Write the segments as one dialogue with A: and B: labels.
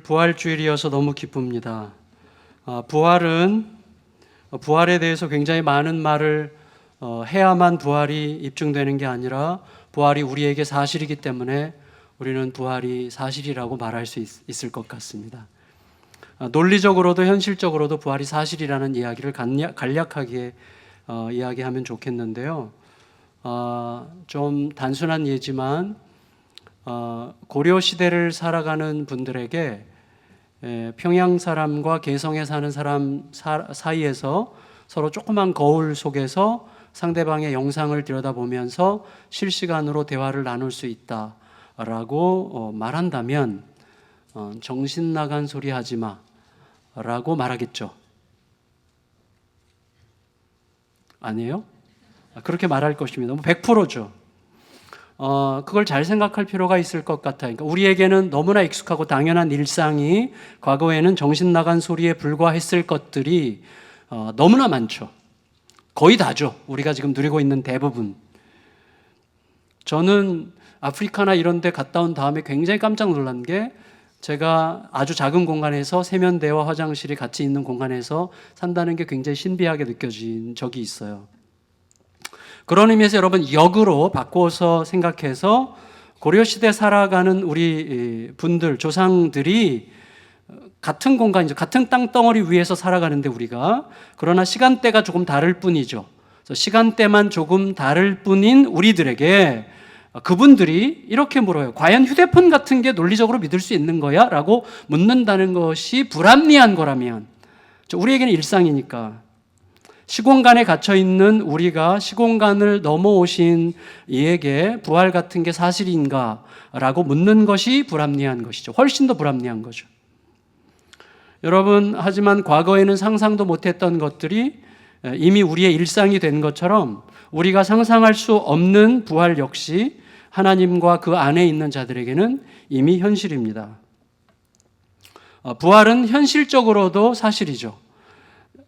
A: 오늘 부활주일이어서 너무 기쁩니다. 부활에 대해서 굉장히 많은 말을 해야만 부활이 입증되는 게 아니라 부활이 우리에게 사실이기 때문에 우리는 부활이 사실이라고 말할 수 있을 것 같습니다. 논리적으로도 현실적으로도 부활이 사실이라는 이야기를 간략하게 이야기하면 좋겠는데요. 좀 단순한 예지만 고려 시대를 살아가는 분들에게 평양 사람과 개성에 사는 사람 사이에서 서로 조그만 거울 속에서 상대방의 영상을 들여다보면서 실시간으로 대화를 나눌 수 있다라고 말한다면 정신 나간 소리 하지 마 라고 말하겠죠. 아니에요? 그렇게 말할 것입니다. 100%죠. 그걸 잘 생각할 필요가 있을 것 같아요. 그러니까 우리에게는 너무나 익숙하고 당연한 일상이 과거에는 정신 나간 소리에 불과했을 것들이 너무나 많죠. 거의 다죠. 우리가 지금 누리고 있는 대부분. 저는 아프리카나 이런 데 갔다 온 다음에 굉장히 깜짝 놀란 게 제가 아주 작은 공간에서 세면대와 화장실이 같이 있는 공간에서 산다는 게 굉장히 신비하게 느껴진 적이 있어요. 그런 의미에서 여러분 역으로 바꿔서 생각해서 고려시대 살아가는 우리 분들, 조상들이 같은 공간이죠. 같은 땅덩어리 위에서 살아가는데 우리가 그러나 시간대가 조금 다를 뿐이죠. 그래서 시간대만 조금 다를 뿐인 우리들에게 그분들이 이렇게 물어요. 과연 휴대폰 같은 게 논리적으로 믿을 수 있는 거야? 라고 묻는다는 것이 불합리한 거라면 우리에게는 일상이니까 시공간에 갇혀있는 우리가 시공간을 넘어오신 이에게 부활 같은 게 사실인가? 라고 묻는 것이 불합리한 것이죠. 훨씬 더 불합리한 거죠. 여러분, 하지만 과거에는 상상도 못했던 것들이 이미 우리의 일상이 된 것처럼 우리가 상상할 수 없는 부활 역시 하나님과 그 안에 있는 자들에게는 이미 현실입니다. 부활은 현실적으로도 사실이죠.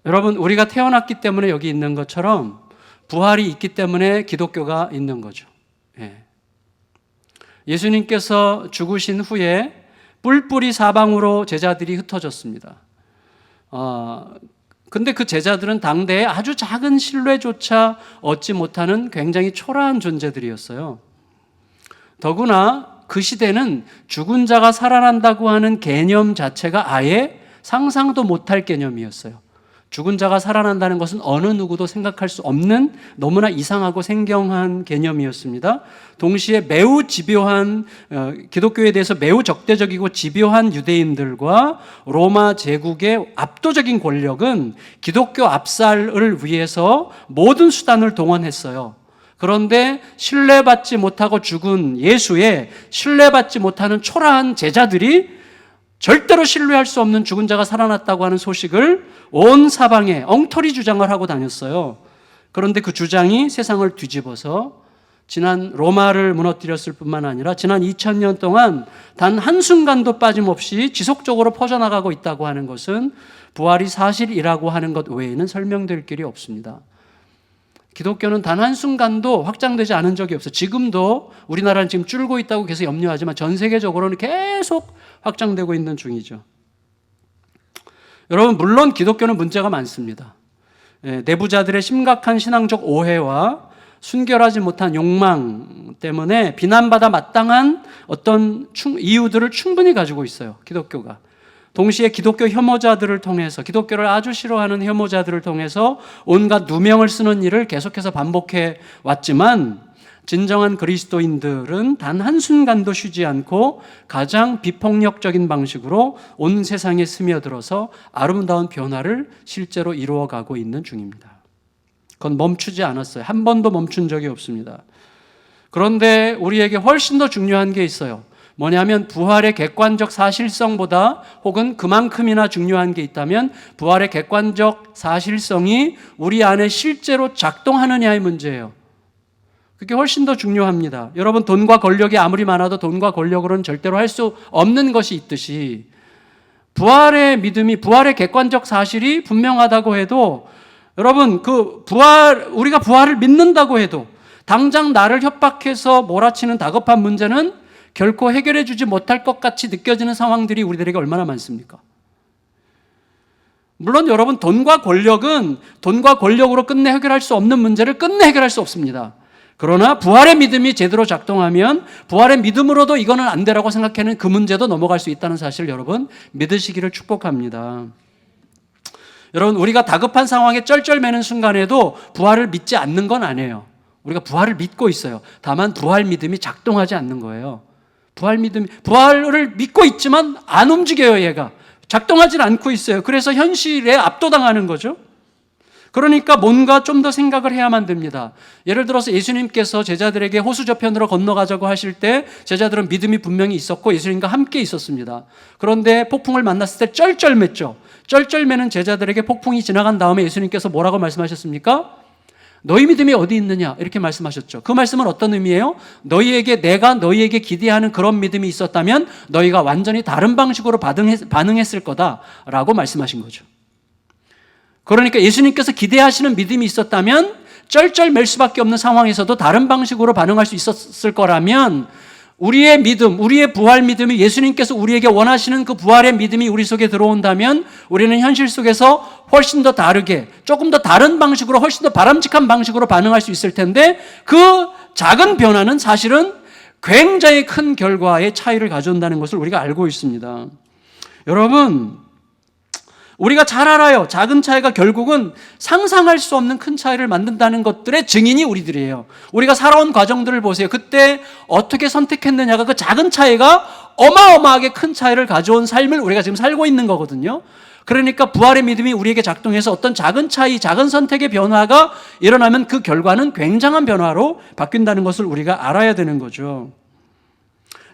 A: 여러분, 우리가 태어났기 때문에 여기 있는 것처럼 부활이 있기 때문에 기독교가 있는 거죠. 예수님께서 죽으신 후에 뿔뿔이 사방으로 제자들이 흩어졌습니다. 근데 그 제자들은 당대에 아주 작은 신뢰조차 얻지 못하는 굉장히 초라한 존재들이었어요. 더구나 그 시대는 죽은 자가 살아난다고 하는 개념 자체가 아예 상상도 못할 개념이었어요. 죽은 자가 살아난다는 것은 어느 누구도 생각할 수 없는 너무나 이상하고 생경한 개념이었습니다. 동시에 매우 집요한 기독교에 대해서 매우 적대적이고 집요한 유대인들과 로마 제국의 압도적인 권력은 기독교 압살을 위해서 모든 수단을 동원했어요. 그런데 신뢰받지 못하고 죽은 예수의 신뢰받지 못하는 초라한 제자들이 절대로 신뢰할 수 없는 죽은 자가 살아났다고 하는 소식을 온 사방에 엉터리 주장을 하고 다녔어요. 그런데 그 주장이 세상을 뒤집어서 지난 로마를 무너뜨렸을 뿐만 아니라 지난 2000년 동안 단 한순간도 빠짐없이 지속적으로 퍼져나가고 있다고 하는 것은 부활이 사실이라고 하는 것 외에는 설명될 길이 없습니다. 기독교는 단 한순간도 확장되지 않은 적이 없어요. 지금도 우리나라는 지금 줄고 있다고 계속 염려하지만 전 세계적으로는 계속 확장되고 있는 중이죠. 여러분, 물론 기독교는 문제가 많습니다. 내부자들의 심각한 신앙적 오해와 순결하지 못한 욕망 때문에 비난받아 마땅한 어떤 이유들을 충분히 가지고 있어요. 기독교가. 동시에 기독교 혐오자들을 통해서 기독교를 아주 싫어하는 혐오자들을 통해서 온갖 누명을 쓰는 일을 계속해서 반복해 왔지만 진정한 그리스도인들은 단 한순간도 쉬지 않고 가장 비폭력적인 방식으로 온 세상에 스며들어서 아름다운 변화를 실제로 이루어가고 있는 중입니다. 그건 멈추지 않았어요. 한 번도 멈춘 적이 없습니다. 그런데 우리에게 훨씬 더 중요한 게 있어요. 뭐냐면 부활의 객관적 사실성보다 혹은 그만큼이나 중요한 게 있다면 부활의 객관적 사실성이 우리 안에 실제로 작동하느냐의 문제예요. 그게 훨씬 더 중요합니다. 여러분, 돈과 권력이 아무리 많아도 돈과 권력으로는 절대로 할 수 없는 것이 있듯이 부활의 믿음이, 부활의 객관적 사실이 분명하다고 해도 여러분, 우리가 부활을 믿는다고 해도 당장 나를 협박해서 몰아치는 다급한 문제는 결코 해결해 주지 못할 것 같이 느껴지는 상황들이 우리들에게 얼마나 많습니까? 물론 여러분, 돈과 권력으로 끝내 해결할 수 없는 문제를 끝내 해결할 수 없습니다. 그러나 부활의 믿음이 제대로 작동하면 부활의 믿음으로도 이거는 안 되라고 생각하는 그 문제도 넘어갈 수 있다는 사실 여러분 믿으시기를 축복합니다. 여러분, 우리가 다급한 상황에 쩔쩔매는 순간에도 부활을 믿지 않는 건 아니에요. 우리가 부활을 믿고 있어요. 다만 부활 믿음이 작동하지 않는 거예요. 부활을 믿고 있지만 안 움직여요. 얘가 작동하지 않고 있어요. 그래서 현실에 압도당하는 거죠. 그러니까 뭔가 좀 더 생각을 해야만 됩니다. 예를 들어서 예수님께서 제자들에게 호수 저편으로 건너가자고 하실 때 제자들은 믿음이 분명히 있었고 예수님과 함께 있었습니다. 그런데 폭풍을 만났을 때 쩔쩔맸죠. 쩔쩔매는 제자들에게 폭풍이 지나간 다음에 예수님께서 뭐라고 말씀하셨습니까? 너희 믿음이 어디 있느냐 이렇게 말씀하셨죠. 그 말씀은 어떤 의미예요? 내가 너희에게 기대하는 그런 믿음이 있었다면 너희가 완전히 다른 방식으로 반응했을 거다라고 말씀하신 거죠. 그러니까 예수님께서 기대하시는 믿음이 있었다면 쩔쩔맬 수밖에 없는 상황에서도 다른 방식으로 반응할 수 있었을 거라면 우리의 믿음, 우리의 부활 믿음이 예수님께서 우리에게 원하시는 그 부활의 믿음이 우리 속에 들어온다면 우리는 현실 속에서 훨씬 더 다르게, 조금 더 다른 방식으로, 훨씬 더 바람직한 방식으로 반응할 수 있을 텐데 그 작은 변화는 사실은 굉장히 큰 결과의 차이를 가져온다는 것을 우리가 알고 있습니다. 여러분, 우리가 잘 알아요. 작은 차이가 결국은 상상할 수 없는 큰 차이를 만든다는 것들의 증인이 우리들이에요. 우리가 살아온 과정들을 보세요. 그때 어떻게 선택했느냐가 그 작은 차이가 어마어마하게 큰 차이를 가져온 삶을 우리가 지금 살고 있는 거거든요. 그러니까 부활의 믿음이 우리에게 작동해서 어떤 작은 차이, 작은 선택의 변화가 일어나면 그 결과는 굉장한 변화로 바뀐다는 것을 우리가 알아야 되는 거죠.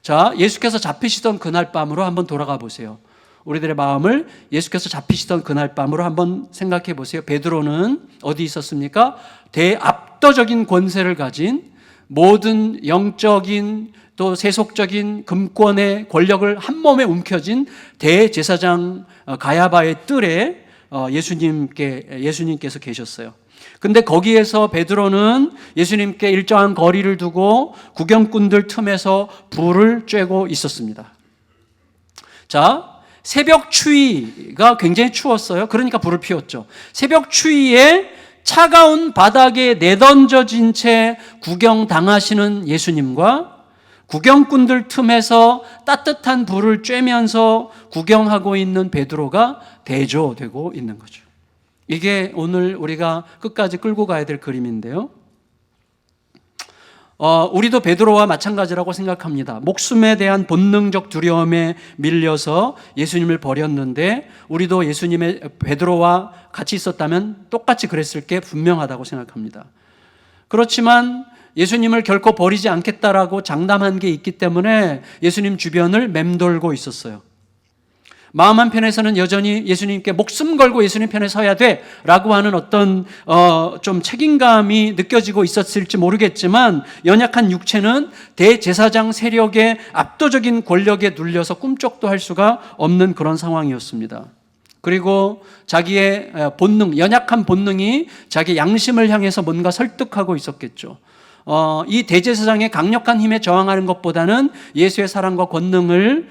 A: 자, 예수께서 잡히시던 그날 밤으로 한번 돌아가 보세요. 우리들의 마음을 예수께서 잡히시던 그날 밤으로 한번 생각해 보세요. 베드로는 어디 있었습니까? 대압도적인 권세를 가진 모든 영적인 또 세속적인 금권의 권력을 한 몸에 움켜쥔 대제사장 가야바의 뜰에 예수님께서 계셨어요. 근데 거기에서 베드로는 예수님께 일정한 거리를 두고 구경꾼들 틈에서 불을 쬐고 있었습니다. 자, 새벽 추위가 굉장히 추웠어요. 그러니까 불을 피웠죠. 새벽 추위에 차가운 바닥에 내던져진 채 구경당하시는 예수님과 구경꾼들 틈에서 따뜻한 불을 쬐면서 구경하고 있는 베드로가 대조되고 있는 거죠. 이게 오늘 우리가 끝까지 끌고 가야 될 그림인데요. 우리도 베드로와 마찬가지라고 생각합니다. 목숨에 대한 본능적 두려움에 밀려서 예수님을 버렸는데 우리도 베드로와 같이 있었다면 똑같이 그랬을 게 분명하다고 생각합니다. 그렇지만 예수님을 결코 버리지 않겠다라고 장담한 게 있기 때문에 예수님 주변을 맴돌고 있었어요. 마음 한편에서는 여전히 예수님께 목숨 걸고 예수님 편에 서야 돼라고 하는 어떤 좀 책임감이 느껴지고 있었을지 모르겠지만 연약한 육체는 대제사장 세력의 압도적인 권력에 눌려서 꿈쩍도 할 수가 없는 그런 상황이었습니다. 그리고 자기의 본능, 연약한 본능이 자기 양심을 향해서 뭔가 설득하고 있었겠죠. 이 대제사장의 강력한 힘에 저항하는 것보다는 예수의 사랑과 권능을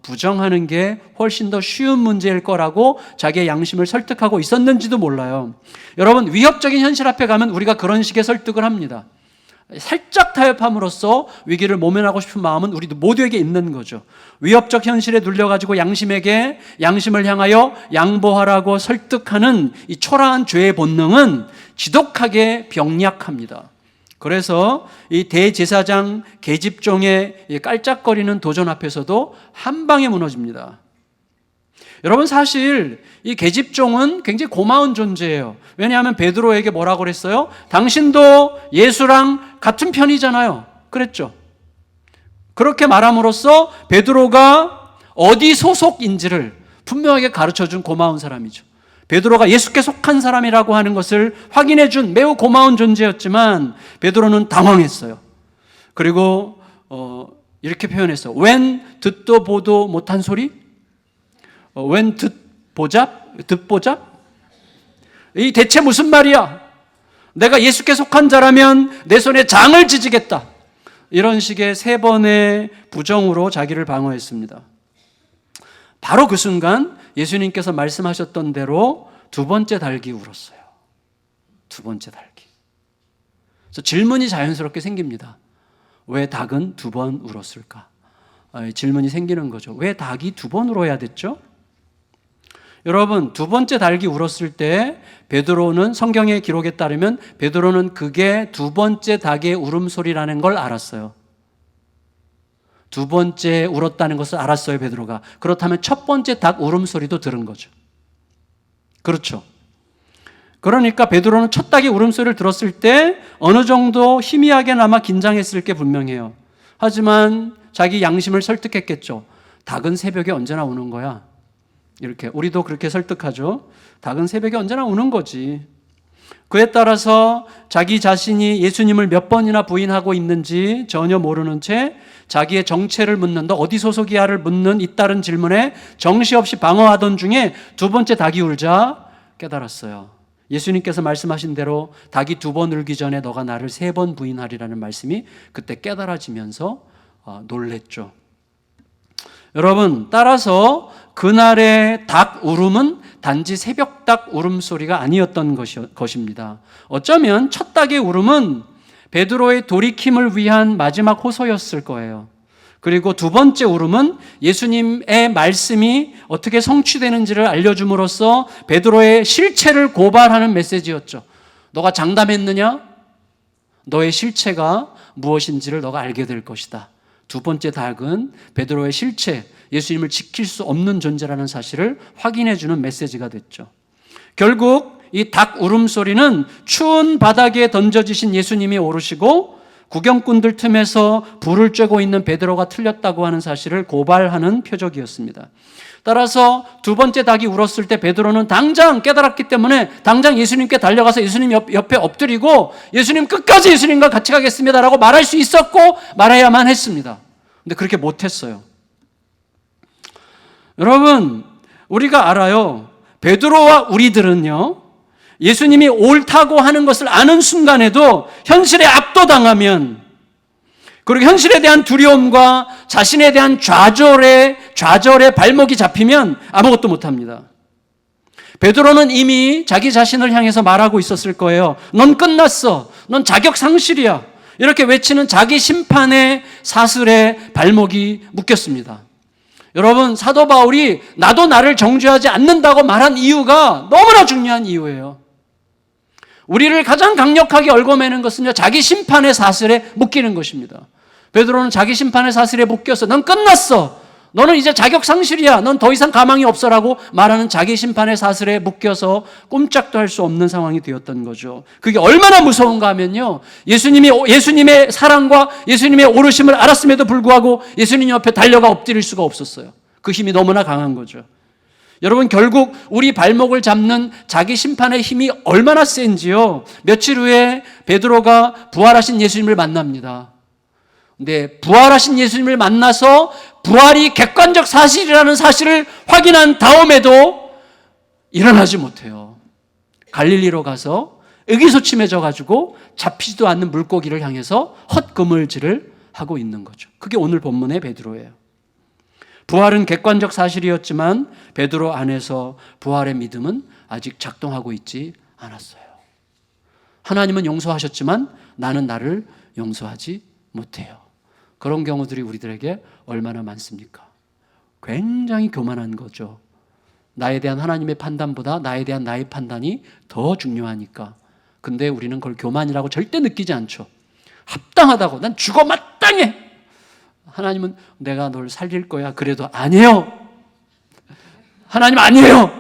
A: 부정하는 게 훨씬 더 쉬운 문제일 거라고 자기의 양심을 설득하고 있었는지도 몰라요. 여러분, 위협적인 현실 앞에 가면 우리가 그런 식의 설득을 합니다. 살짝 타협함으로써 위기를 모면하고 싶은 마음은 우리 모두에게 있는 거죠. 위협적 현실에 눌려가지고 양심을 향하여 양보하라고 설득하는 이 초라한 죄의 본능은 지독하게 병약합니다. 그래서 이 대제사장 계집종의 깔짝거리는 도전 앞에서도 한 방에 무너집니다. 여러분, 사실 이 계집종은 굉장히 고마운 존재예요. 왜냐하면 베드로에게 뭐라고 그랬어요? 당신도 예수랑 같은 편이잖아요. 그랬죠. 그렇게 말함으로써 베드로가 어디 소속인지를 분명하게 가르쳐준 고마운 사람이죠. 베드로가 예수께 속한 사람이라고 하는 것을 확인해준 매우 고마운 존재였지만 베드로는 당황했어요. 그리고 이렇게 표현했어요. 웬 듣도 보도 못한 소리? 웬 듣보잡? 이 대체 무슨 말이야? 내가 예수께 속한 자라면 내 손에 장을 지지겠다. 이런 식의 3번의 부정으로 자기를 방어했습니다. 바로 그 순간 예수님께서 말씀하셨던 대로 2번째 닭이 울었어요. 2번째 닭이. 그래서 질문이 자연스럽게 생깁니다. 왜 닭은 2번 울었을까? 질문이 생기는 거죠. 왜 닭이 2번 울어야 됐죠? 여러분, 2번째 닭이 울었을 때 베드로는, 성경의 기록에 따르면 베드로는 그게 2번째 닭의 울음소리라는 걸 알았어요. 2번째 울었다는 것을 알았어요, 베드로가. 그렇다면 1번째 닭 울음소리도 들은 거죠. 그렇죠. 그러니까 베드로는 첫 닭의 울음소리를 들었을 때 어느 정도 희미하게나마 긴장했을 게 분명해요. 하지만 자기 양심을 설득했겠죠. 닭은 새벽에 언제나 우는 거야. 이렇게 우리도 그렇게 설득하죠. 닭은 새벽에 언제나 우는 거지. 그에 따라서 자기 자신이 예수님을 몇 번이나 부인하고 있는지 전혀 모르는 채 자기의 정체를 묻는, 너 어디 소속이야를 묻는 잇따른 질문에 정시없이 방어하던 중에 2번째 닭이 울자 깨달았어요. 예수님께서 말씀하신 대로 닭이 2번 울기 전에 너가 나를 3번 부인하리라는 말씀이 그때 깨달아지면서 놀랬죠. 여러분, 따라서 그날의 닭 울음은 단지 새벽 닭 울음소리가 아니었던 것입니다. 어쩌면 첫 닭의 울음은 베드로의 돌이킴을 위한 마지막 호소였을 거예요. 그리고 2번째 울음은 예수님의 말씀이 어떻게 성취되는지를 알려줌으로써 베드로의 실체를 고발하는 메시지였죠. 너가 장담했느냐? 너의 실체가 무엇인지를 너가 알게 될 것이다. 2번째 닭은 베드로의 실체, 예수님을 지킬 수 없는 존재라는 사실을 확인해 주는 메시지가 됐죠. 결국 이 닭 울음소리는 추운 바닥에 던져지신 예수님이 오르시고 구경꾼들 틈에서 불을 쬐고 있는 베드로가 틀렸다고 하는 사실을 고발하는 표적이었습니다. 따라서 2번째 닭이 울었을 때 베드로는 당장 깨달았기 때문에 당장 예수님께 달려가서 예수님 옆에 엎드리고 예수님 끝까지 예수님과 같이 가겠습니다라고 말할 수 있었고 말해야만 했습니다. 근데 그렇게 못했어요. 여러분, 우리가 알아요. 베드로와 우리들은요, 예수님이 옳다고 하는 것을 아는 순간에도 현실에 압도당하면, 그리고 현실에 대한 두려움과 자신에 대한 좌절에 발목이 잡히면 아무것도 못합니다. 베드로는 이미 자기 자신을 향해서 말하고 있었을 거예요. 넌 끝났어. 넌 자격 상실이야. 이렇게 외치는 자기 심판의 사슬에 발목이 묶였습니다. 여러분, 사도 바울이 나도 나를 정죄하지 않는다고 말한 이유가 너무나 중요한 이유예요. 우리를 가장 강력하게 얽어매는 것은요, 자기 심판의 사슬에 묶이는 것입니다. 베드로는 자기 심판의 사슬에 묶여서 넌 끝났어. 너는 이제 자격 상실이야. 넌 더 이상 가망이 없어라고 말하는 자기 심판의 사슬에 묶여서 꼼짝도 할 수 없는 상황이 되었던 거죠. 그게 얼마나 무서운가 하면요, 예수님의 사랑과 예수님의 오르심을 알았음에도 불구하고 예수님 옆에 달려가 엎드릴 수가 없었어요. 그 힘이 너무나 강한 거죠. 여러분, 결국 우리 발목을 잡는 자기 심판의 힘이 얼마나 센지요, 며칠 후에 베드로가 부활하신 예수님을 만납니다. 근데 부활하신 예수님을 만나서 부활이 객관적 사실이라는 사실을 확인한 다음에도 일어나지 못해요. 갈릴리로 가서 의기소침해져 가지고 잡히지도 않는 물고기를 향해서 헛그물질을 하고 있는 거죠. 그게 오늘 본문의 베드로예요. 부활은 객관적 사실이었지만 베드로 안에서 부활의 믿음은 아직 작동하고 있지 않았어요. 하나님은 용서하셨지만 나는 나를 용서하지 못해요. 그런 경우들이 우리들에게 얼마나 많습니까? 굉장히 교만한 거죠. 나에 대한 하나님의 판단보다 나에 대한 나의 판단이 더 중요하니까. 근데 우리는 그걸 교만이라고 절대 느끼지 않죠. 합당하다고, 난 죽어 마땅해. 하나님은 내가 널 살릴 거야. 그래도 아니에요. 하나님 아니에요.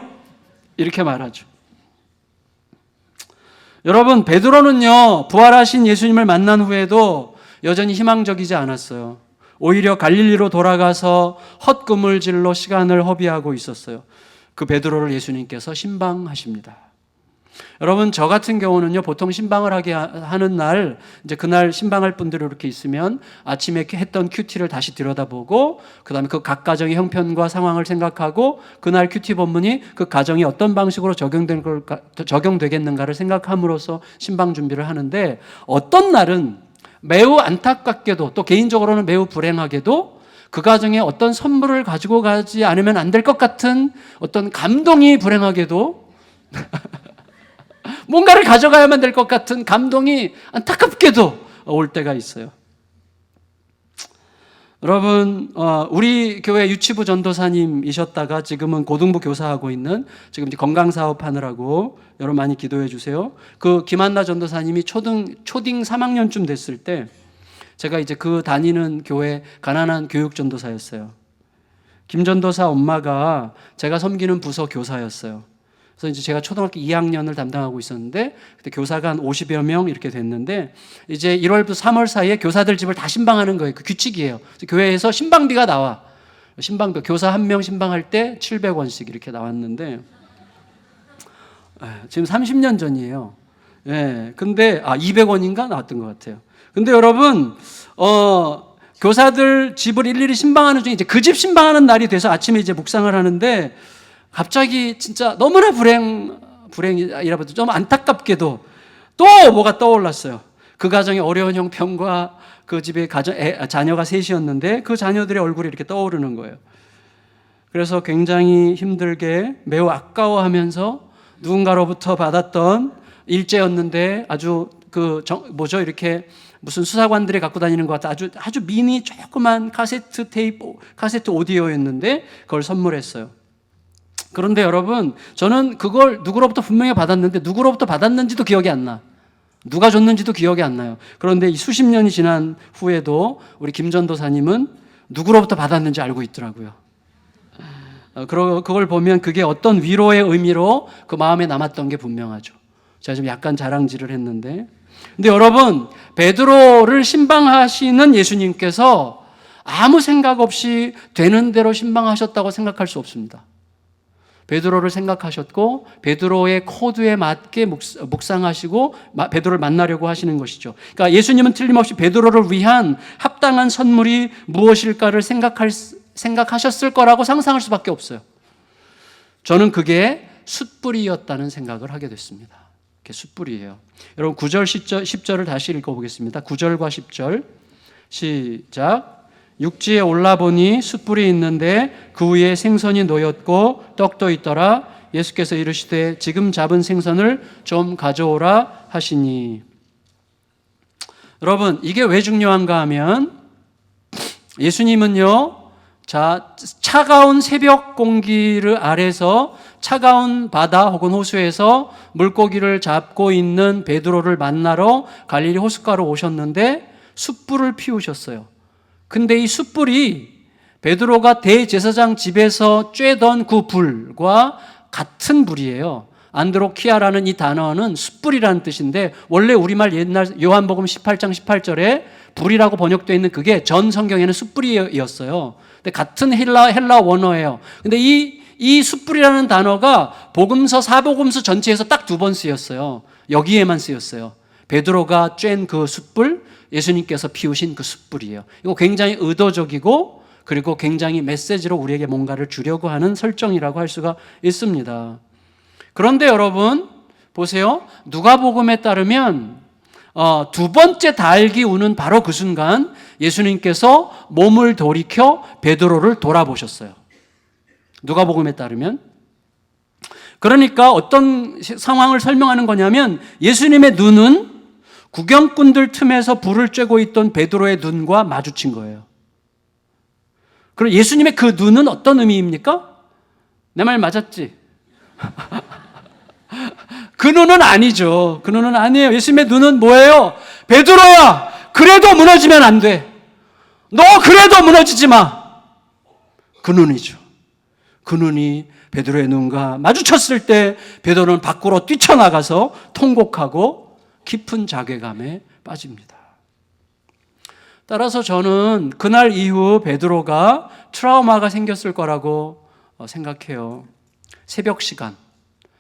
A: 이렇게 말하죠. 여러분, 베드로는요, 부활하신 예수님을 만난 후에도 여전히 희망적이지 않았어요. 오히려 갈릴리로 돌아가서 헛그물질로 시간을 허비하고 있었어요. 그 베드로를 예수님께서 신방하십니다. 여러분, 저 같은 경우는요, 보통 신방을 하게 하는 날, 이제 그날 신방할 분들이 이렇게 있으면 아침에 했던 큐티를 다시 들여다보고, 그 다음에 그 각 가정의 형편과 상황을 생각하고, 그날 큐티 본문이 그 가정이 어떤 방식으로 적용되겠는가를 생각함으로써 신방 준비를 하는데, 어떤 날은 매우 안타깝게도 또 개인적으로는 매우 불행하게도 그 가정에 어떤 선물을 가지고 가지 않으면 안 될 것 같은 어떤 감동이 불행하게도 뭔가를 가져가야만 될 것 같은 감동이 안타깝게도 올 때가 있어요. 여러분, 우리 교회 유치부 전도사님이셨다가 지금은 고등부 교사하고 있는 지금 이제 건강사업 하느라고 여러분 많이 기도해 주세요. 그 김한나 전도사님이 초딩 3학년쯤 됐을 때 제가 이제 그 다니는 교회 가난한 교육 전도사였어요. 김 전도사 엄마가 제가 섬기는 부서 교사였어요. 그래서 이제 제가 초등학교 2학년을 담당하고 있었는데 그때 교사가 한 50여 명 이렇게 됐는데 이제 1월부터 3월 사이에 교사들 집을 다 신방하는 거예요. 그 규칙이에요. 교회에서 신방비가 나와. 신방비 교사 한 명 신방할 때 700원씩 이렇게 나왔는데 지금 30년 전이에요. 예. 근데 200원인가 나왔던 것 같아요. 근데 여러분 교사들 집을 일일이 신방하는 중에 이제 그 집 신방하는 날이 돼서 아침에 이제 묵상을 하는데 갑자기 진짜 너무나 불행이라고도 좀 안타깝게도 또 뭐가 떠올랐어요. 그 가정의 어려운 형편과 그 집에 자녀가 셋이었는데 그 자녀들의 얼굴이 이렇게 떠오르는 거예요. 그래서 굉장히 힘들게 매우 아까워하면서 누군가로부터 받았던 일제였는데 아주 이렇게 무슨 수사관들이 갖고 다니는 것 같은 아주 미니 조그만 카세트 오디오였는데 그걸 선물했어요. 그런데 여러분, 저는 그걸 누구로부터 분명히 받았는데 누구로부터 받았는지도 기억이 안 나. 누가 줬는지도 기억이 안 나요. 그런데 이 수십 년이 지난 후에도 우리 김 전도사님은 누구로부터 받았는지 알고 있더라고요. 그걸 보면 그게 어떤 위로의 의미로 그 마음에 남았던 게 분명하죠. 제가 좀 약간 자랑질을 했는데. 근데 여러분, 베드로를 신방하시는 예수님께서 아무 생각 없이 되는 대로 신방하셨다고 생각할 수 없습니다. 베드로를 생각하셨고 베드로의 코드에 맞게 묵상하시고 베드로를 만나려고 하시는 것이죠. 그러니까 예수님은 틀림없이 베드로를 위한 합당한 선물이 무엇일까를 생각하셨을 거라고 상상할 수밖에 없어요. 저는 그게 숯불이었다는 생각을 하게 됐습니다. 그게 숯불이에요. 여러분 9절 10절을 다시 읽어보겠습니다. 9절과 10절 시작. 육지에 올라보니 숯불이 있는데 그 위에 생선이 놓였고 떡도 있더라. 예수께서 이르시되 지금 잡은 생선을 좀 가져오라 하시니. 여러분 이게 왜 중요한가 하면 예수님은요 차가운 새벽 공기를 아래서 차가운 바다 혹은 호수에서 물고기를 잡고 있는 베드로를 만나러 갈릴리 호숫가로 오셨는데 숯불을 피우셨어요. 근데 이 숯불이 베드로가 대제사장 집에서 쬐던 그 불과 같은 불이에요. 안드로키아라는 이 단어는 숯불이라는 뜻인데 원래 우리말 옛날 요한복음 18장 18절에 불이라고 번역되어 있는 그게 전 성경에는 숯불이었어요. 근데 같은 헬라 원어예요. 근데 이 숯불이라는 단어가 복음서 사복음서 전체에서 딱 2번 쓰였어요. 여기에만 쓰였어요. 베드로가 쬐은 그 숯불, 예수님께서 피우신 그 숯불이에요. 이거 굉장히 의도적이고 그리고 굉장히 메시지로 우리에게 뭔가를 주려고 하는 설정이라고 할 수가 있습니다. 그런데 여러분 보세요. 누가복음에 따르면 2번째 달기 우는 바로 그 순간 예수님께서 몸을 돌이켜 베드로를 돌아보셨어요. 누가복음에 따르면. 그러니까 어떤 상황을 설명하는 거냐면 예수님의 눈은 구경꾼들 틈에서 불을 쬐고 있던 베드로의 눈과 마주친 거예요. 그럼 예수님의 그 눈은 어떤 의미입니까? 내 말 맞았지? 그 눈은 아니죠. 그 눈은 아니에요. 예수님의 눈은 뭐예요? 베드로야, 그래도 무너지면 안 돼. 너 그래도 무너지지 마. 그 눈이죠. 그 눈이 베드로의 눈과 마주쳤을 때 베드로는 밖으로 뛰쳐나가서 통곡하고 깊은 자괴감에 빠집니다. 따라서 저는 그날 이후 베드로가 트라우마가 생겼을 거라고 생각해요.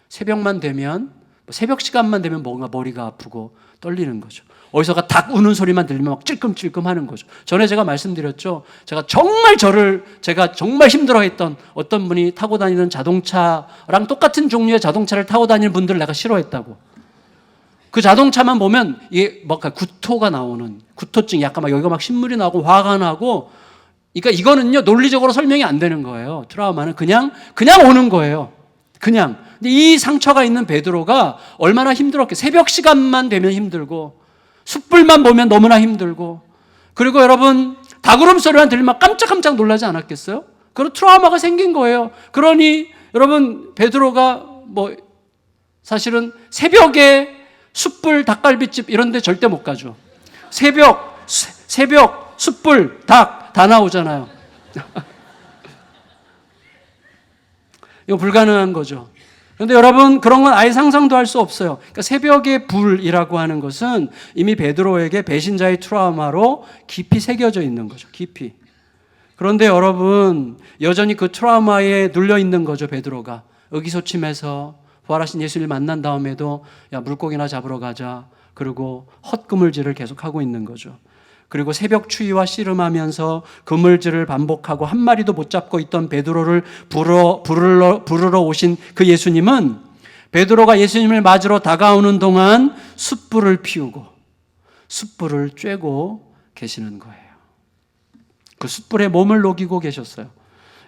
A: 새벽만 되면 새벽 시간만 되면 뭔가 머리가 아프고 떨리는 거죠. 어디서가 닭 우는 소리만 들리면 막 찔끔찔끔 하는 거죠. 전에 제가 말씀드렸죠. 제가 정말 힘들어했던 어떤 분이 타고 다니는 자동차랑 똑같은 종류의 자동차를 타고 다니는 분들을 내가 싫어했다고. 그 자동차만 보면 이게 막 구토가 나오는, 구토증, 약간 막 여기가 막 신물이 나고 화가 나고, 그러니까 이거는요 논리적으로 설명이 안 되는 거예요. 트라우마는 그냥 오는 거예요. 그냥. 근데 이 상처가 있는 베드로가 얼마나 힘들었게, 새벽 시간만 되면 힘들고, 숯불만 보면 너무나 힘들고, 그리고 여러분 닭울음 소리만 들리면 깜짝깜짝 놀라지 않았겠어요? 그런 트라우마가 생긴 거예요. 그러니 여러분 베드로가 뭐 사실은 새벽에 숯불 닭갈비집 이런 데 절대 못 가죠. 새벽 숯불 닭 다 나오잖아요. 이거 불가능한 거죠. 그런데 여러분 그런 건 아예 상상도 할 수 없어요. 그러니까 새벽의 불이라고 하는 것은 이미 베드로에게 배신자의 트라우마로 깊이 새겨져 있는 거죠. 깊이. 그런데 여러분 여전히 그 트라우마에 눌려 있는 거죠. 베드로가 의기소침해서 부활하신 예수를 만난 다음에도 야 물고기나 잡으러 가자. 그리고 헛그물질을 계속하고 있는 거죠. 그리고 새벽 추위와 씨름하면서 그물질을 반복하고 한 마리도 못 잡고 있던 베드로를 부르러 오신 그 예수님은 베드로가 예수님을 맞으러 다가오는 동안 숯불을 피우고 숯불을 쬐고 계시는 거예요. 그 숯불에 몸을 녹이고 계셨어요.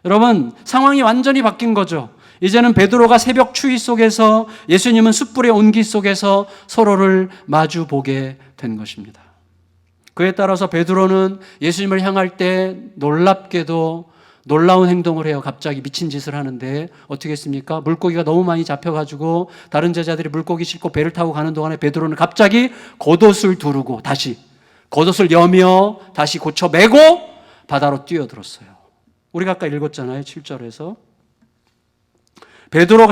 A: 여러분 상황이 완전히 바뀐 거죠. 이제는 베드로가 새벽 추위 속에서, 예수님은 숯불의 온기 속에서 서로를 마주 보게 된 것입니다. 그에 따라서 베드로는 예수님을 향할 때 놀랍게도 놀라운 행동을 해요. 갑자기 미친 짓을 하는데 어떻게 했습니까? 물고기가 너무 많이 잡혀가지고 다른 제자들이 물고기 싣고 배를 타고 가는 동안에 베드로는 갑자기 겉옷을 두르고 다시 겉옷을 여며 다시 고쳐 매고 바다로 뛰어들었어요. 우리가 아까 읽었잖아요. 7절에서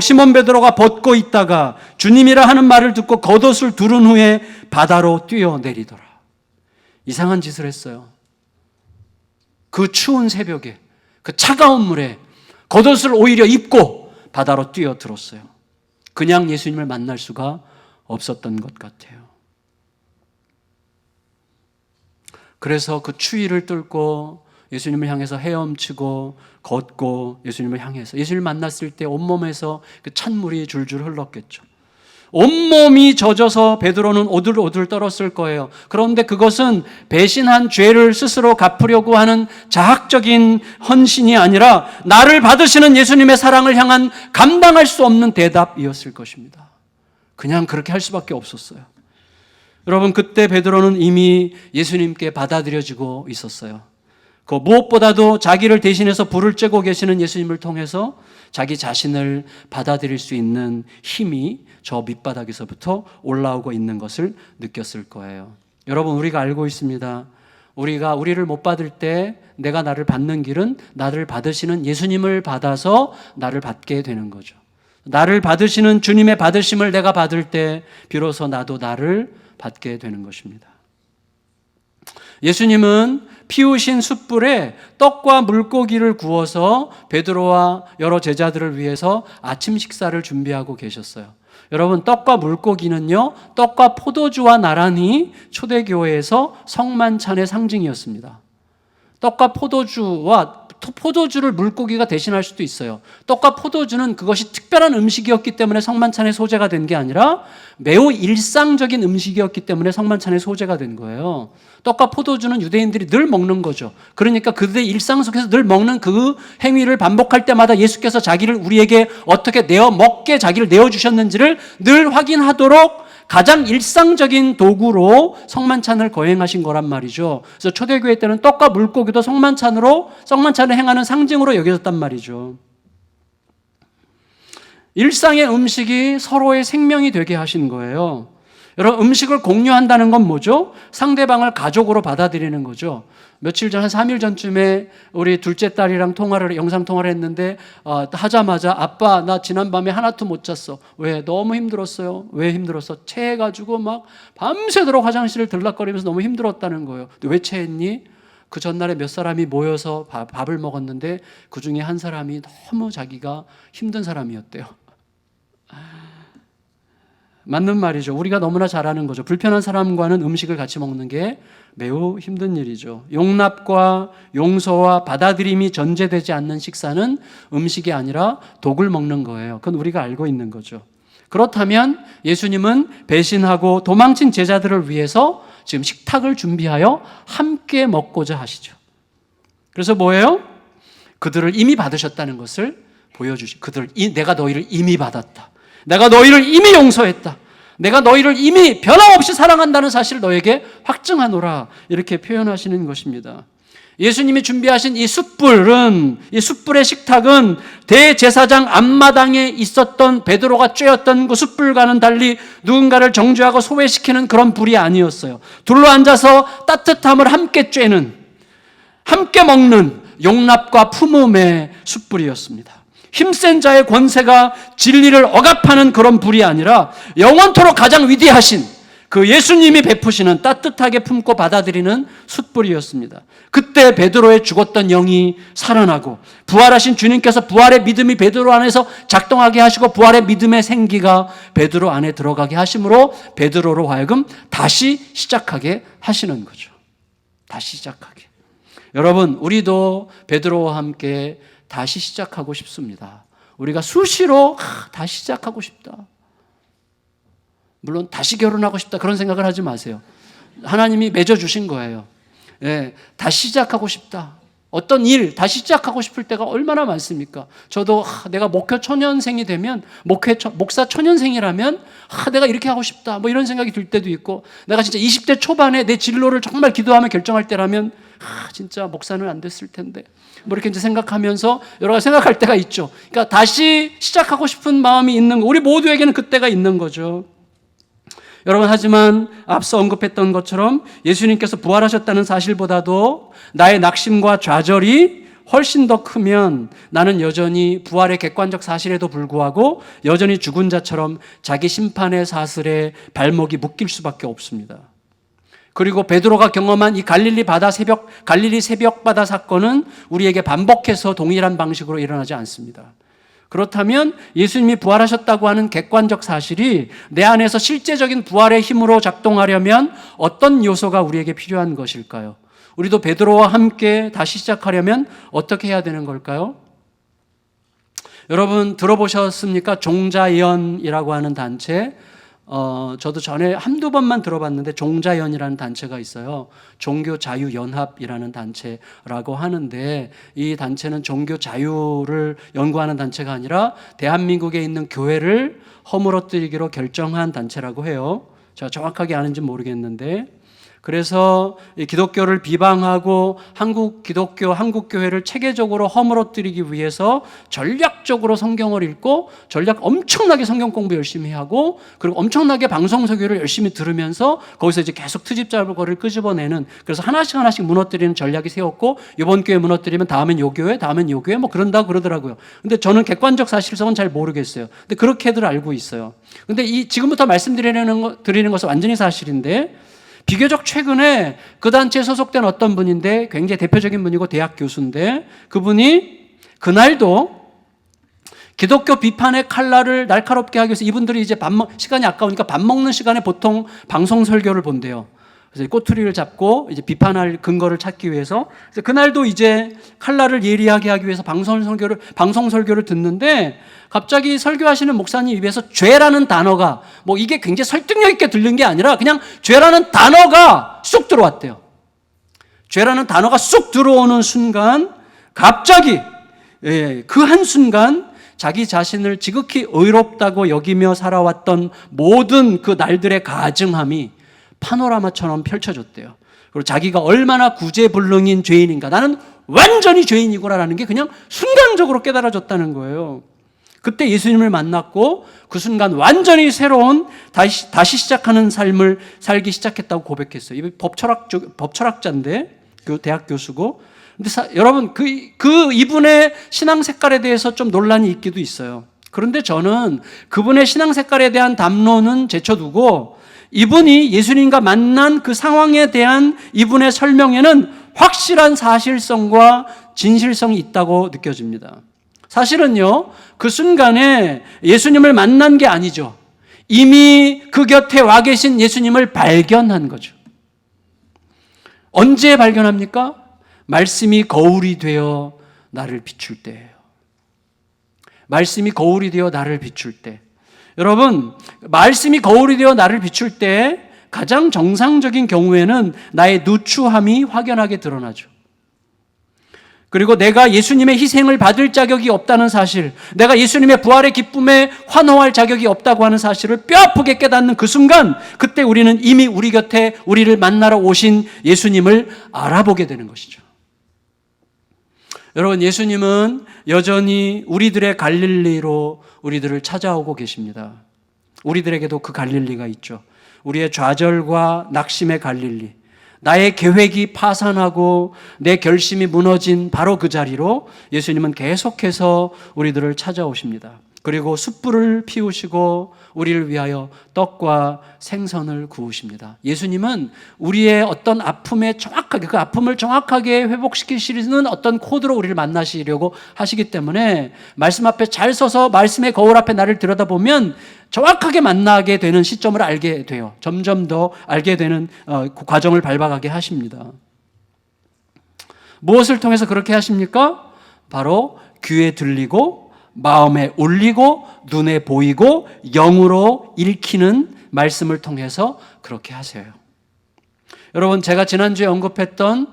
A: 시몬 베드로가 벗고 있다가 주님이라 하는 말을 듣고 겉옷을 두른 후에 바다로 뛰어내리더라. 이상한 짓을 했어요. 그 추운 새벽에 그 차가운 물에 겉옷을 오히려 입고 바다로 뛰어들었어요. 그냥 예수님을 만날 수가 없었던 것 같아요. 그래서 그 추위를 뚫고 예수님을 향해서 헤엄치고 걷고 예수님을 향해서 예수님을 만났을 때 온몸에서 그 찬물이 줄줄 흘렀겠죠. 온몸이 젖어서 베드로는 오들오들 떨었을 거예요. 그런데 그것은 배신한 죄를 스스로 갚으려고 하는 자학적인 헌신이 아니라 나를 받으시는 예수님의 사랑을 향한 감당할 수 없는 대답이었을 것입니다. 그냥 그렇게 할 수밖에 없었어요. 여러분 그때 베드로는 이미 예수님께 받아들여지고 있었어요. 그 무엇보다도 자기를 대신해서 불을 쬐고 계시는 예수님을 통해서 자기 자신을 받아들일 수 있는 힘이 저 밑바닥에서부터 올라오고 있는 것을 느꼈을 거예요. 여러분 우리가 알고 있습니다. 우리가 우리를 못 받을 때 내가 나를 받는 길은 나를 받으시는 예수님을 받아서 나를 받게 되는 거죠. 나를 받으시는 주님의 받으심을 내가 받을 때 비로소 나도 나를 받게 되는 것입니다. 예수님은 피우신 숯불에 떡과 물고기를 구워서 베드로와 여러 제자들을 위해서 아침 식사를 준비하고 계셨어요. 여러분 떡과 물고기는요, 떡과 포도주와 나란히 초대교회에서 성만찬의 상징이었습니다. 떡과 포도주를 물고기가 대신할 수도 있어요. 떡과 포도주는 그것이 특별한 음식이었기 때문에 성만찬의 소재가 된 게 아니라 매우 일상적인 음식이었기 때문에 성만찬의 소재가 된 거예요. 떡과 포도주는 유대인들이 늘 먹는 거죠. 그러니까 그들의 일상 속에서 늘 먹는 그 행위를 반복할 때마다 예수께서 자기를 우리에게 어떻게 먹게 자기를 내어주셨는지를 늘 확인하도록 가장 일상적인 도구로 성만찬을 거행하신 거란 말이죠. 그래서 초대교회 때는 떡과 물고기도 성만찬을 행하는 상징으로 여겨졌단 말이죠. 일상의 음식이 서로의 생명이 되게 하신 거예요. 여러분 음식을 공유한다는 건 뭐죠? 상대방을 가족으로 받아들이는 거죠. 며칠 전, 한 3일 전쯤에 우리 둘째 딸이랑 영상통화를 했는데 하자마자 아빠 나 지난밤에 하나도 못 잤어. 왜? 너무 힘들었어요. 왜 힘들었어? 체해가지고 막 밤새도록 화장실을 들락거리면서 너무 힘들었다는 거예요. 왜 체했니? 그 전날에 몇 사람이 모여서 밥을 먹었는데 그 중에 한 사람이 너무 자기가 힘든 사람이었대요. 맞는 말이죠. 우리가 너무나 잘 아는 거죠. 불편한 사람과는 음식을 같이 먹는 게 매우 힘든 일이죠. 용납과 용서와 받아들임이 전제되지 않는 식사는 음식이 아니라 독을 먹는 거예요. 그건 우리가 알고 있는 거죠. 그렇다면 예수님은 배신하고 도망친 제자들을 위해서 지금 식탁을 준비하여 함께 먹고자 하시죠. 그래서 뭐예요? 그들을 이미 받으셨다는 것을 내가 너희를 이미 받았다. 내가 너희를 이미 용서했다. 내가 너희를 이미 변함없이 사랑한다는 사실을 너에게 확증하노라. 이렇게 표현하시는 것입니다. 예수님이 준비하신 이 숯불의 식탁은 대제사장 앞마당에 있었던 베드로가 쬐었던 그 숯불과는 달리 누군가를 정죄하고 소외시키는 그런 불이 아니었어요. 둘러 앉아서 따뜻함을 함께 쬐는, 함께 먹는 용납과 품음의 숯불이었습니다. 힘센 자의 권세가 진리를 억압하는 그런 불이 아니라 영원토록 가장 위대하신 그 예수님이 베푸시는 따뜻하게 품고 받아들이는 숯불이었습니다. 그때 베드로의 죽었던 영이 살아나고 부활하신 주님께서 부활의 믿음이 베드로 안에서 작동하게 하시고 부활의 믿음의 생기가 베드로 안에 들어가게 하심으로 베드로로 하여금 다시 시작하게 하시는 거죠. 다시 시작하게. 여러분, 우리도 베드로와 함께 다시 시작하고 싶습니다. 우리가 수시로 다시 시작하고 싶다. 물론 다시 결혼하고 싶다 그런 생각을 하지 마세요. 하나님이 맺어주신 거예요. 예, 다시 시작하고 싶다. 어떤 일 다시 시작하고 싶을 때가 얼마나 많습니까? 저도 내가 목회 초년생이 되면 목사 초년생이라면 내가 이렇게 하고 싶다 뭐 이런 생각이 들 때도 있고, 내가 진짜 20대 초반에 내 진로를 정말 기도하며 결정할 때라면 진짜 목사는 안 됐을 텐데 뭐 이렇게 이제 생각하면서 여러 가지 생각할 때가 있죠. 그러니까 다시 시작하고 싶은 마음이 있는 거, 우리 모두에게는 그때가 있는 거죠. 여러분, 하지만 앞서 언급했던 것처럼 예수님께서 부활하셨다는 사실보다도 나의 낙심과 좌절이 훨씬 더 크면 나는 여전히 부활의 객관적 사실에도 불구하고 여전히 죽은 자처럼 자기 심판의 사슬에 발목이 묶일 수밖에 없습니다. 그리고 베드로가 경험한 이 갈릴리 새벽 바다 사건은 우리에게 반복해서 동일한 방식으로 일어나지 않습니다. 그렇다면 예수님이 부활하셨다고 하는 객관적 사실이 내 안에서 실제적인 부활의 힘으로 작동하려면 어떤 요소가 우리에게 필요한 것일까요? 우리도 베드로와 함께 다시 시작하려면 어떻게 해야 되는 걸까요? 여러분 들어보셨습니까? 종자연이라고 하는 단체. 저도 전에 한두 번만 들어봤는데 종자연이라는 단체가 있어요. 종교자유연합이라는 단체라고 하는데, 이 단체는 종교 자유를 연구하는 단체가 아니라 대한민국에 있는 교회를 허물어뜨리기로 결정한 단체라고 해요. 제가 정확하게 아는지 모르겠는데, 그래서 기독교를 비방하고 한국 교회를 체계적으로 허물어뜨리기 위해서 전략적으로 성경을 읽고 엄청나게 성경 공부 열심히 하고, 그리고 엄청나게 방송 설교를 열심히 들으면서 거기서 이제 계속 트집잡을거리를 끄집어내는, 그래서 하나씩 무너뜨리는 전략이 세웠고, 이번 교회 무너뜨리면 다음엔 요 교회 뭐 그런다고 그러더라고요. 근데 저는 객관적 사실성은 잘 모르겠어요. 근데 그렇게들 알고 있어요. 근데 지금부터 말씀드리는 것은 완전히 사실인데, 비교적 최근에 그 단체에 소속된 어떤 분인데 굉장히 대표적인 분이고 대학 교수인데, 그분이 그날도 기독교 비판의 칼날을 날카롭게 하기 위해서 이분들이 이제 시간이 아까우니까 밥 먹는 시간에 보통 방송 설교를 본대요. 그래서 꼬투리를 잡고 이제 비판할 근거를 찾기 위해서, 그래서 그날도 이제 칼날을 예리하게 하기 위해서 방송 설교를 듣는데, 갑자기 설교하시는 목사님 입에서 죄라는 단어가 뭐 이게 굉장히 설득력 있게 들린 게 아니라 그냥 죄라는 단어가 쑥 들어왔대요. 죄라는 단어가 쑥 들어오는 순간 갑자기 그 한순간 자기 자신을 지극히 의롭다고 여기며 살아왔던 모든 그 날들의 가증함이 파노라마처럼 펼쳐졌대요. 그리고 자기가 얼마나 구제불능인 죄인인가, 나는 완전히 죄인이구나라는 게 그냥 순간적으로 깨달아졌다는 거예요. 그때 예수님을 만났고 그 순간 완전히 새로운 다시 시작하는 삶을 살기 시작했다고 고백했어요. 이 법철학자인데 그 대학 교수고. 근데 여러분 그 이분의 신앙 색깔에 대해서 좀 논란이 있기도 있어요. 그런데 저는 그분의 신앙 색깔에 대한 담론은 제쳐두고 이분이 예수님과 만난 그 상황에 대한 이분의 설명에는 확실한 사실성과 진실성이 있다고 느껴집니다. 사실은요, 그 순간에 예수님을 만난 게 아니죠. 이미 그 곁에 와 계신 예수님을 발견한 거죠. 언제 발견합니까? 말씀이 거울이 되어 나를 비출 때예요. 말씀이 거울이 되어 나를 비출 때. 여러분, 말씀이 거울이 되어 나를 비출 때 가장 정상적인 경우에는 나의 누추함이 확연하게 드러나죠. 그리고 내가 예수님의 희생을 받을 자격이 없다는 사실, 내가 예수님의 부활의 기쁨에 환호할 자격이 없다고 하는 사실을 뼈아프게 깨닫는 그 순간, 그때 우리는 이미 우리 곁에 우리를 만나러 오신 예수님을 알아보게 되는 것이죠. 여러분, 예수님은 여전히 우리들의 갈릴리로 우리들을 찾아오고 계십니다. 우리들에게도 그 갈릴리가 있죠. 우리의 좌절과 낙심의 갈릴리, 나의 계획이 파산하고 내 결심이 무너진 바로 그 자리로 예수님은 계속해서 우리들을 찾아오십니다. 그리고 숯불을 피우시고 우리를 위하여 떡과 생선을 구우십니다. 예수님은 우리의 어떤 아픔에 정확하게, 그 아픔을 정확하게 회복시키시는 어떤 코드로 우리를 만나시려고 하시기 때문에 말씀 앞에 잘 서서 말씀의 거울 앞에 나를 들여다보면 정확하게 만나게 되는 시점을 알게 돼요. 점점 더 알게 되는 과정을 밟아가게 하십니다. 무엇을 통해서 그렇게 하십니까? 바로 귀에 들리고 마음에 울리고 눈에 보이고 영으로 읽히는 말씀을 통해서 그렇게 하세요. 여러분, 제가 지난주에 언급했던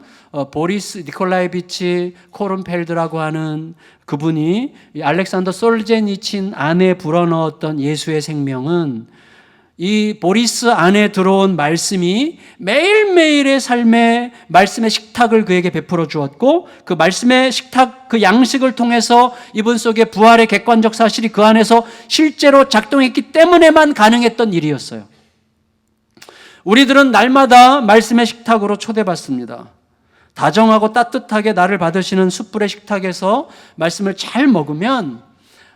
A: 보리스 니콜라이비치 코른펠드라고 하는 그분이 알렉산더 솔제니친 안에 불어넣었던 예수의 생명은 이 보리스 안에 들어온 말씀이 매일매일의 삶의 말씀의 식탁을 그에게 베풀어 주었고, 그 말씀의 식탁, 그 양식을 통해서 이분 속에 부활의 객관적 사실이 그 안에서 실제로 작동했기 때문에만 가능했던 일이었어요. 우리들은 날마다 말씀의 식탁으로 초대받습니다. 다정하고 따뜻하게 나를 받으시는 숯불의 식탁에서 말씀을 잘 먹으면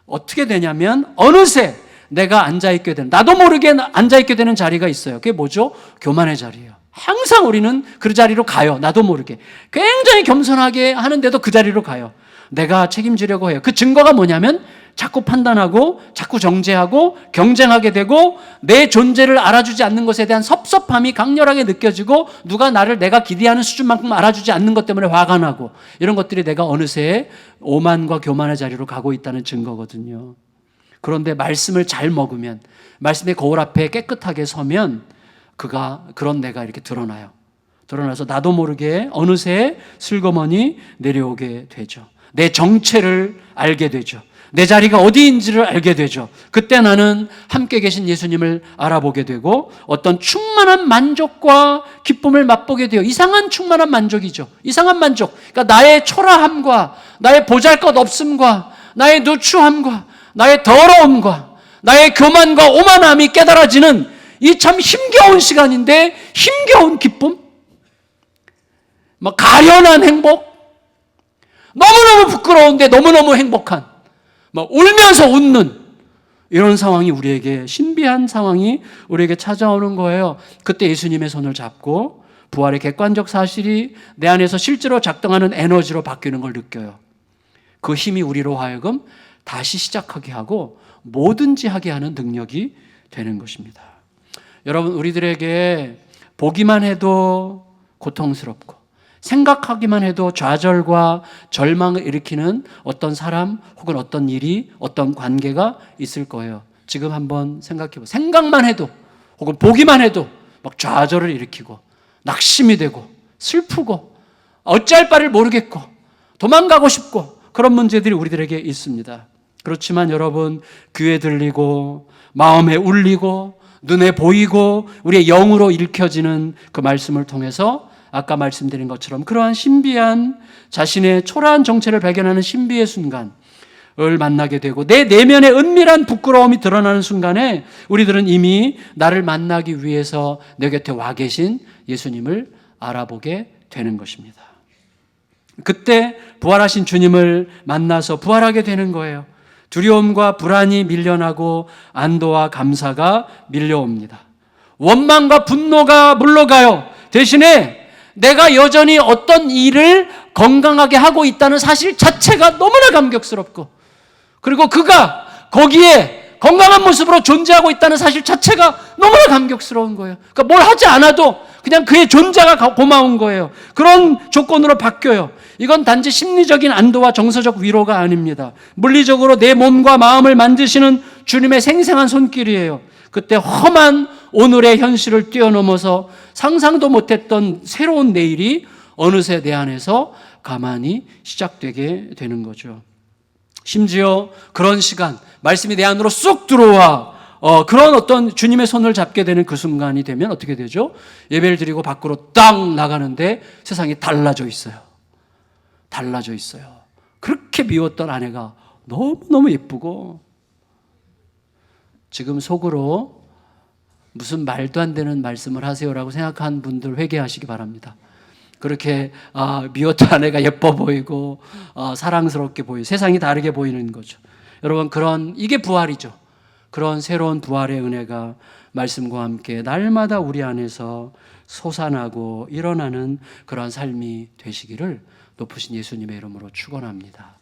A: 어떻게 되냐면 어느새 내가 앉아있게 되는, 나도 모르게 앉아있게 되는 자리가 있어요. 그게 뭐죠? 교만의 자리예요. 항상 우리는 그 자리로 가요. 나도 모르게. 굉장히 겸손하게 하는데도 그 자리로 가요. 내가 책임지려고 해요. 그 증거가 뭐냐면 자꾸 판단하고 자꾸 정죄하고 경쟁하게 되고 내 존재를 알아주지 않는 것에 대한 섭섭함이 강렬하게 느껴지고 누가 나를 내가 기대하는 수준만큼 알아주지 않는 것 때문에 화가 나고, 이런 것들이 내가 어느새 오만과 교만의 자리로 가고 있다는 증거거든요. 그런데 말씀을 잘 먹으면, 말씀의 거울 앞에 깨끗하게 서면 그런 내가 이렇게 드러나요. 드러나서 나도 모르게 어느새 슬그머니 내려오게 되죠. 내 정체를 알게 되죠. 내 자리가 어디인지를 알게 되죠. 그때 나는 함께 계신 예수님을 알아보게 되고 어떤 충만한 만족과 기쁨을 맛보게 돼요. 이상한 충만한 만족이죠. 이상한 만족. 그러니까 나의 초라함과 나의 보잘것없음과 나의 누추함과 나의 더러움과 나의 교만과 오만함이 깨달아지는 이 참 힘겨운 시간인데, 힘겨운 기쁨, 가련한 행복, 너무너무 부끄러운데 너무너무 행복한, 울면서 웃는 이런 상황이 우리에게, 신비한 상황이 우리에게 찾아오는 거예요. 그때 예수님의 손을 잡고 부활의 객관적 사실이 내 안에서 실제로 작동하는 에너지로 바뀌는 걸 느껴요. 그 힘이 우리로 하여금 다시 시작하게 하고 뭐든지 하게 하는 능력이 되는 것입니다. 여러분, 우리들에게 보기만 해도 고통스럽고 생각하기만 해도 좌절과 절망을 일으키는 어떤 사람 혹은 어떤 일이, 어떤 관계가 있을 거예요. 지금 한번 생각해 보세요. 생각만 해도 혹은 보기만 해도 막 좌절을 일으키고 낙심이 되고 슬프고 어찌할 바를 모르겠고 도망가고 싶고, 그런 문제들이 우리들에게 있습니다. 그렇지만 여러분, 귀에 들리고 마음에 울리고 눈에 보이고 우리의 영으로 읽혀지는 그 말씀을 통해서 아까 말씀드린 것처럼 그러한 신비한, 자신의 초라한 정체를 발견하는 신비의 순간을 만나게 되고 내 내면의 은밀한 부끄러움이 드러나는 순간에 우리들은 이미 나를 만나기 위해서 내 곁에 와 계신 예수님을 알아보게 되는 것입니다. 그때 부활하신 주님을 만나서 부활하게 되는 거예요. 두려움과 불안이 밀려나고 안도와 감사가 밀려옵니다. 원망과 분노가 물러가요. 대신에 내가 여전히 어떤 일을 건강하게 하고 있다는 사실 자체가 너무나 감격스럽고, 그리고 그가 거기에 건강한 모습으로 존재하고 있다는 사실 자체가 너무나 감격스러운 거예요. 그러니까 뭘 하지 않아도 그냥 그의 존재가 고마운 거예요. 그런 조건으로 바뀌어요. 이건 단지 심리적인 안도와 정서적 위로가 아닙니다. 물리적으로 내 몸과 마음을 만드시는 주님의 생생한 손길이에요. 그때 험한 오늘의 현실을 뛰어넘어서 상상도 못했던 새로운 내일이 어느새 내 안에서 가만히 시작되게 되는 거죠. 심지어 그런 시간, 말씀이 내 안으로 쏙 들어와 그런 어떤 주님의 손을 잡게 되는 그 순간이 되면 어떻게 되죠? 예배를 드리고 밖으로 딱 나가는데 세상이 달라져 있어요. 달라져 있어요. 그렇게 미웠던 아내가 너무너무 예쁘고, 지금 속으로 무슨 말도 안 되는 말씀을 하세요라고 생각한 분들 회개하시기 바랍니다. 그렇게 미웠던 아내가 예뻐 보이고 사랑스럽게 보이고 세상이 다르게 보이는 거죠. 여러분, 이게 부활이죠. 그런 새로운 부활의 은혜가 말씀과 함께 날마다 우리 안에서 솟아나고 일어나는 그런 삶이 되시기를 높으신 예수님의 이름으로 축원합니다.